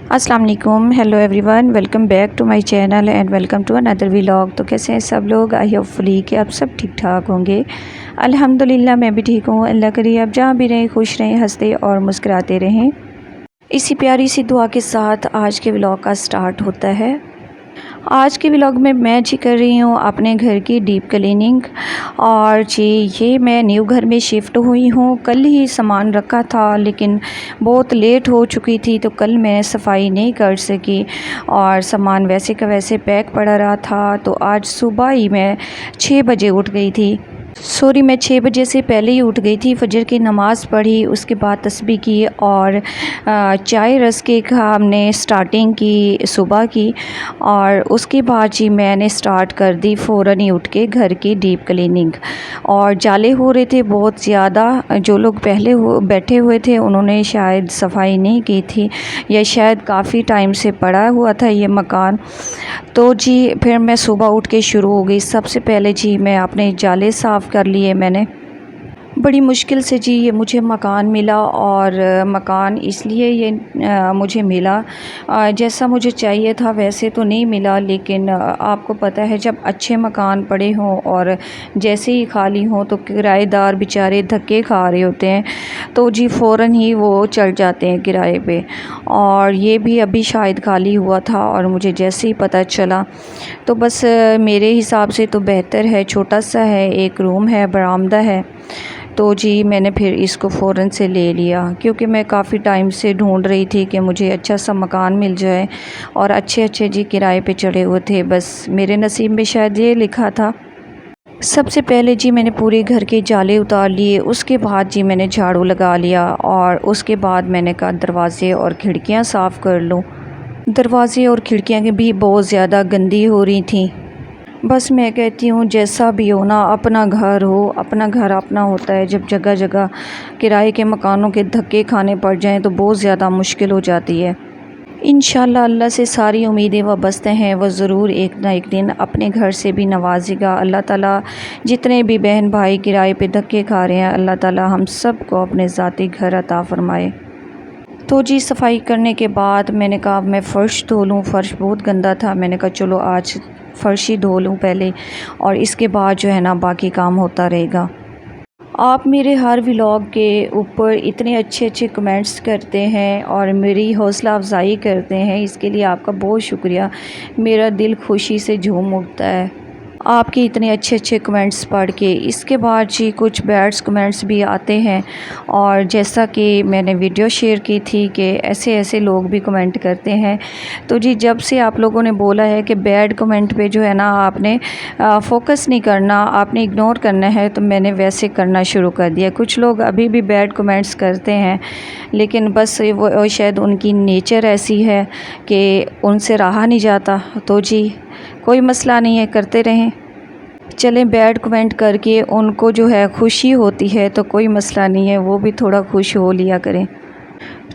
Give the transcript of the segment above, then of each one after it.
अस्सलाम वालेकुम, hello everyone, welcome back to my channel and welcome to another vlog. तो कैसे हैं सब लोग? आई होपफुली कि आप सब ठीक ठाक होंगे। अल्हम्दुलिल्लाह मैं भी ठीक हूँ। अल्लाह करे आप जहाँ भी रहें खुश रहें, हंसते और मुस्कुराते रहें। इसी प्यारी सी दुआ के साथ आज के व्लॉग का स्टार्ट होता है। आज के व्लॉग में मैं जी कर रही हूँ अपने घर की डीप क्लीनिंग। और जी ये मैं न्यू घर में शिफ्ट हुई हूँ। कल ही सामान रखा था लेकिन बहुत लेट हो चुकी थी तो कल मैं सफाई नहीं कर सकी और सामान वैसे का वैसे पैक पड़ा रहा था। तो आज सुबह ही मैं 6 बजे उठ गई थी। मैं 6 बजे से पहले ही उठ गई थी। फजर की नमाज़ पढ़ी, उसके बाद तस्बीह की और चाय रस के हमने स्टार्टिंग की सुबह की। और उसके बाद जी मैंने स्टार्ट कर दी फ़ौरन ही उठ के घर की डीप क्लीनिंग। और जाले हो रहे थे बहुत ज़्यादा। जो लोग पहले बैठे हुए थे उन्होंने शायद सफाई नहीं की थी या शायद काफ़ी टाइम से पड़ा हुआ था ये मकान। तो जी फिर मैं सुबह उठ के शुरू हो गई। सबसे पहले जी मैं अपने जाले साफ़ कर लिए मैंने। बड़ी मुश्किल से जी ये मुझे मकान मिला और मकान इसलिए ये मुझे मिला जैसा मुझे चाहिए था वैसे तो नहीं मिला। लेकिन आपको पता है जब अच्छे मकान पड़े हों और जैसे ही खाली हों तो किराएदार बेचारे धक्के खा रहे होते हैं तो जी फ़ौरन ही वो चढ़ जाते हैं किराए पे। और ये भी अभी शायद खाली हुआ था और मुझे जैसे ही पता चला तो बस मेरे हिसाब से तो बेहतर है, छोटा सा है, एक रूम है, बरामदा है। तो जी मैंने फिर इसको फ़ौरन से ले लिया क्योंकि मैं काफ़ी टाइम से ढूंढ रही थी कि मुझे अच्छा सा मकान मिल जाए और अच्छे जी किराए पे चढ़े हुए थे। बस मेरे नसीब में शायद ये लिखा था। सबसे पहले जी मैंने पूरे घर के जाले उतार लिए, उसके बाद जी मैंने झाड़ू लगा लिया और उसके बाद मैंने कहा दरवाज़े और खिड़कियाँ साफ़ कर लूँ। दरवाज़े और खिड़कियाँ भी बहुत ज़्यादा गंदी हो रही थी। बस मैं कहती हूँ जैसा भी हो ना, अपना घर हो, अपना घर अपना होता है। जब जगह जगह किराए के मकानों के धक्के खाने पड़ जाएं तो बहुत ज़्यादा मुश्किल हो जाती है। इंशाल्लाह अल्लाह से सारी उम्मीदें वाबस्ते हैं, वो ज़रूर एक ना एक दिन अपने घर से भी नवाजेगा। अल्लाह ताला जितने भी बहन भाई किराए पे धक्के खा रहे हैं अल्लाह ताला हम सब को अपने ज़ाती घर अता फ़रमाए। तो जी सफाई करने के बाद मैंने कहा मैं फ़र्श धो लूँ। फ़र्श बहुत गंदा था। मैंने कहा चलो आज फ़र्श ही धो लूँ पहले और इसके बाद जो है ना बाकी काम होता रहेगा। आप मेरे हर व्लॉग के ऊपर इतने अच्छे कमेंट्स करते हैं और मेरी हौसला अफजाई करते हैं, इसके लिए आपका बहुत शुक्रिया। मेरा दिल खुशी से झूम उठता है आपके इतने अच्छे कमेंट्स पढ़ के। इसके बाद जी कुछ बैड कमेंट्स भी आते हैं और जैसा कि मैंने वीडियो शेयर की थी कि ऐसे लोग भी कमेंट करते हैं। तो जी जब से आप लोगों ने बोला है कि बैड कमेंट पे जो है ना आपने फोकस नहीं करना, आपने इग्नोर करना है, तो मैंने वैसे करना शुरू कर दिया। कुछ लोग अभी भी बैड कमेंट्स करते हैं लेकिन बस वो शायद उनकी नेचर ऐसी है कि उनसे रहा नहीं जाता। तो जी कोई मसला नहीं है, करते रहें। चलें बैड कमेंट करके उनको जो है खुशी होती है तो कोई मसला नहीं है, वो भी थोड़ा खुश हो लिया करें।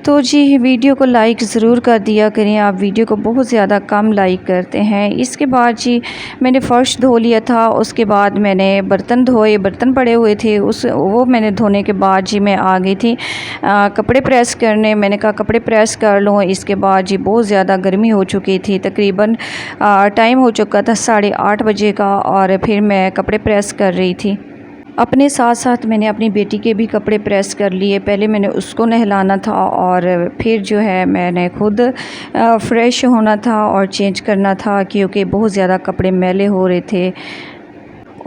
तो जी वीडियो को लाइक ज़रूर कर दिया करें, आप वीडियो को बहुत ज़्यादा कम लाइक करते हैं। इसके बाद जी मैंने फ़र्श धो लिया था, उसके बाद मैंने बर्तन धोए, बर्तन पड़े हुए थे वो मैंने धोने के बाद जी मैं आ गई थी कपड़े प्रेस करने। मैंने कहा कपड़े प्रेस कर लूँ। इसके बाद जी बहुत ज़्यादा गर्मी हो चुकी थी, तकरीबन टाइम हो चुका था 8:30 बजे का और फिर मैं कपड़े प्रेस कर रही थी। अपने साथ साथ मैंने अपनी बेटी के भी कपड़े प्रेस कर लिए। पहले मैंने उसको नहलाना था और फिर जो है मैंने खुद फ़्रेश होना था और चेंज करना था क्योंकि बहुत ज़्यादा कपड़े मैले हो रहे थे।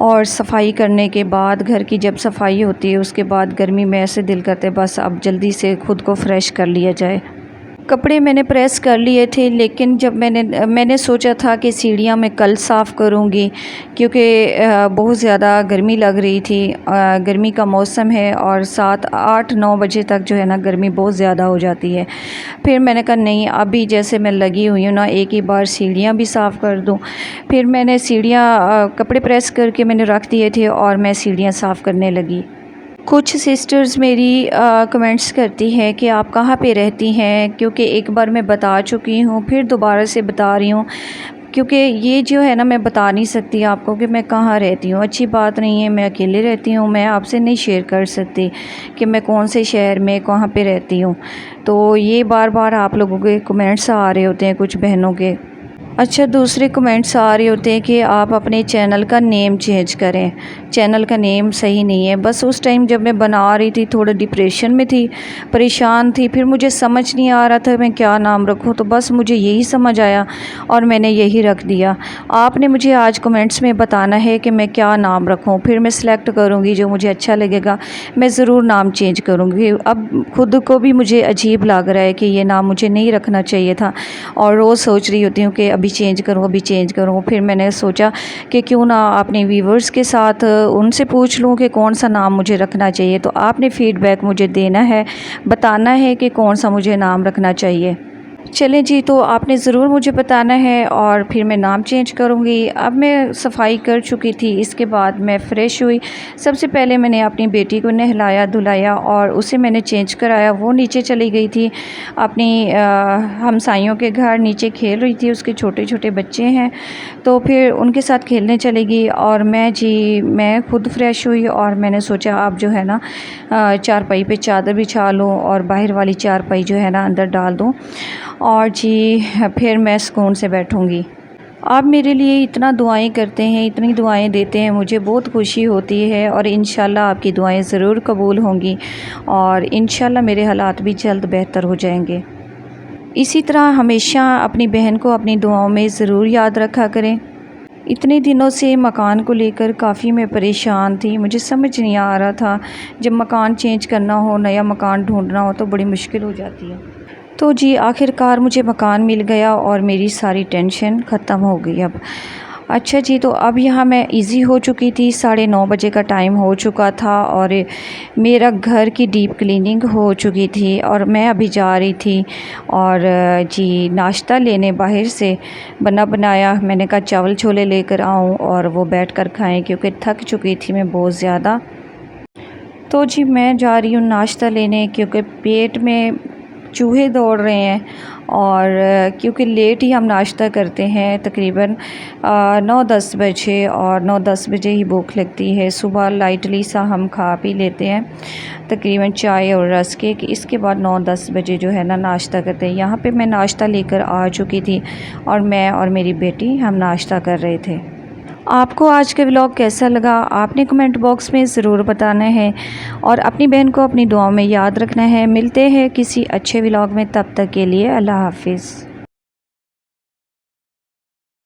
और सफाई करने के बाद घर की जब सफाई होती है उसके बाद गर्मी में ऐसे दिल करते बस अब जल्दी से खुद को फ़्रेश कर लिया जाए। कपड़े मैंने प्रेस कर लिए थे लेकिन जब मैंने सोचा था कि सीढ़ियाँ मैं कल साफ़ करूँगी क्योंकि बहुत ज़्यादा गर्मी लग रही थी। गर्मी का मौसम है और 7-8-9 बजे तक जो है ना गर्मी बहुत ज़्यादा हो जाती है। फिर मैंने कहा नहीं, अभी जैसे मैं लगी हुई हूँ ना एक ही बार सीढ़ियाँ भी साफ़ कर दूँ। फिर मैंने सीढ़ियाँ कपड़े प्रेस करके मैंने रख दिए थे और मैं सीढ़ियाँ साफ़ करने लगी। कुछ सिस्टर्स मेरी कमेंट्स करती हैं कि आप कहाँ पे रहती हैं, क्योंकि एक बार मैं बता चुकी हूँ फिर दोबारा से बता रही हूँ کیونکہ یہ جو ہے نا میں بتا نہیں سکتی آپ کو کہ میں کہاں رہتی ہوں، اچھی بات نہیں ہے، میں اکیلے رہتی ہوں، میں آپ سے نہیں شیئر کر سکتی کہ میں کون سے شہر میں کہاں پہ رہتی ہوں۔ تو یہ بار بار آپ لوگوں کے کمنٹس آ رہے ہوتے ہیں کچھ بہنوں کے۔ اچھا، دوسرے کمنٹس آ رہے ہوتے ہیں کہ آپ اپنے چینل کا نیم چینج کریں، چینل کا نیم صحیح نہیں ہے۔ بس اس ٹائم جب میں بنا رہی تھی تھوڑا ڈپریشن میں تھی، پریشان تھی، پھر مجھے سمجھ نہیں آ رہا تھا میں کیا نام رکھوں، تو بس مجھے یہی سمجھ آیا اور میں نے یہی رکھ دیا۔ آپ نے مجھے آج کمنٹس میں بتانا ہے کہ میں کیا نام رکھوں، پھر میں سلیکٹ کروں گی جو مجھے اچھا لگے گا، میں ضرور نام چینج کروں گی۔ اب خود کو بھی مجھے عجیب لگ رہا ہے کہ یہ نام مجھے نہیں رکھنا چاہیے تھا، اور روز سوچ رہی ہوتی ہوں کہ ابھی چینج کروں۔ پھر میں نے سوچا کہ کیوں نہ اپنے ویورز کے ساتھ ان سے پوچھ لوں کہ کون سا نام مجھے رکھنا چاہیے، تو آپ نے فیڈ بیک مجھے دینا ہے، بتانا ہے کہ کون سا مجھے نام رکھنا چاہیے۔ چلیں جی، تو آپ نے ضرور مجھے بتانا ہے اور پھر میں نام چینج کروں گی۔ اب میں صفائی کر چکی تھی، اس کے بعد میں فریش ہوئی۔ سب سے پہلے میں نے اپنی بیٹی کو نہلایا دھلایا اور اسے میں نے چینج کرایا۔ وہ نیچے چلی گئی تھی اپنی ہمسائیوں کے گھر، نیچے کھیل رہی تھی، اس کے چھوٹے چھوٹے بچے ہیں، تو پھر ان کے ساتھ کھیلنے چلی گئی۔ اور میں خود فریش ہوئی اور میں نے سوچا اب جو ہے نا چارپائی پہ چادر بچھا لوں اور باہر والی چارپائی جو ہے نا اندر ڈال دوں، اور پھر میں سکون سے بیٹھوں گی۔ آپ میرے لیے اتنا دعائیں کرتے ہیں، اتنی دعائیں دیتے ہیں، مجھے بہت خوشی ہوتی ہے، اور انشاءاللہ آپ کی دعائیں ضرور قبول ہوں گی، اور انشاءاللہ میرے حالات بھی جلد بہتر ہو جائیں گے۔ اسی طرح ہمیشہ اپنی بہن کو اپنی دعاؤں میں ضرور یاد رکھا کریں۔ اتنے دنوں سے مکان کو لے کر کافی میں پریشان تھی، مجھے سمجھ نہیں آ رہا تھا، جب مکان چینج کرنا ہو، نیا مکان ڈھونڈنا ہو تو بڑی مشکل ہو جاتی ہے۔ تو آخر کار مجھے مکان مل گیا اور میری ساری ٹینشن ختم ہو گئی اب۔ اچھا جی، تو اب یہاں میں ایزی ہو چکی تھی، 9:30 بجے کا ٹائم ہو چکا تھا، اور میرا گھر کی ڈیپ کلیننگ ہو چکی تھی، اور میں ابھی جا رہی تھی اور ناشتہ لینے باہر سے بنا بنایا۔ میں نے کہا چاول چھولے لے کر آؤں اور وہ بیٹھ کر کھائیں، کیونکہ تھک چکی تھی میں بہت زیادہ۔ تو میں جا رہی ہوں ناشتہ لینے، کیونکہ پیٹ میں چوہے دوڑ رہے ہیں، اور کیونکہ لیٹ ہی ہم ناشتہ کرتے ہیں، تقریباً 9-10 بجے، اور 9-10 بجے ہی بھوک لگتی ہے۔ صبح لائٹلی سا ہم کھا پی لیتے ہیں، تقریباً چائے اور رس کے، اس کے بعد 9-10 بجے جو ہے نا ناشتہ کرتے ہیں۔ یہاں پہ میں ناشتہ لے کر آ چکی تھی، اور میں اور میری بیٹی ہم ناشتہ کر رہے تھے۔ آپ کو آج کا ولاگ کیسا لگا آپ نے کمنٹ باکس میں ضرور بتانا ہے، اور اپنی بہن کو اپنی دعاؤں میں یاد رکھنا ہے۔ ملتے ہیں کسی اچھے ولاگ میں، تب تک کے لیے اللہ حافظ۔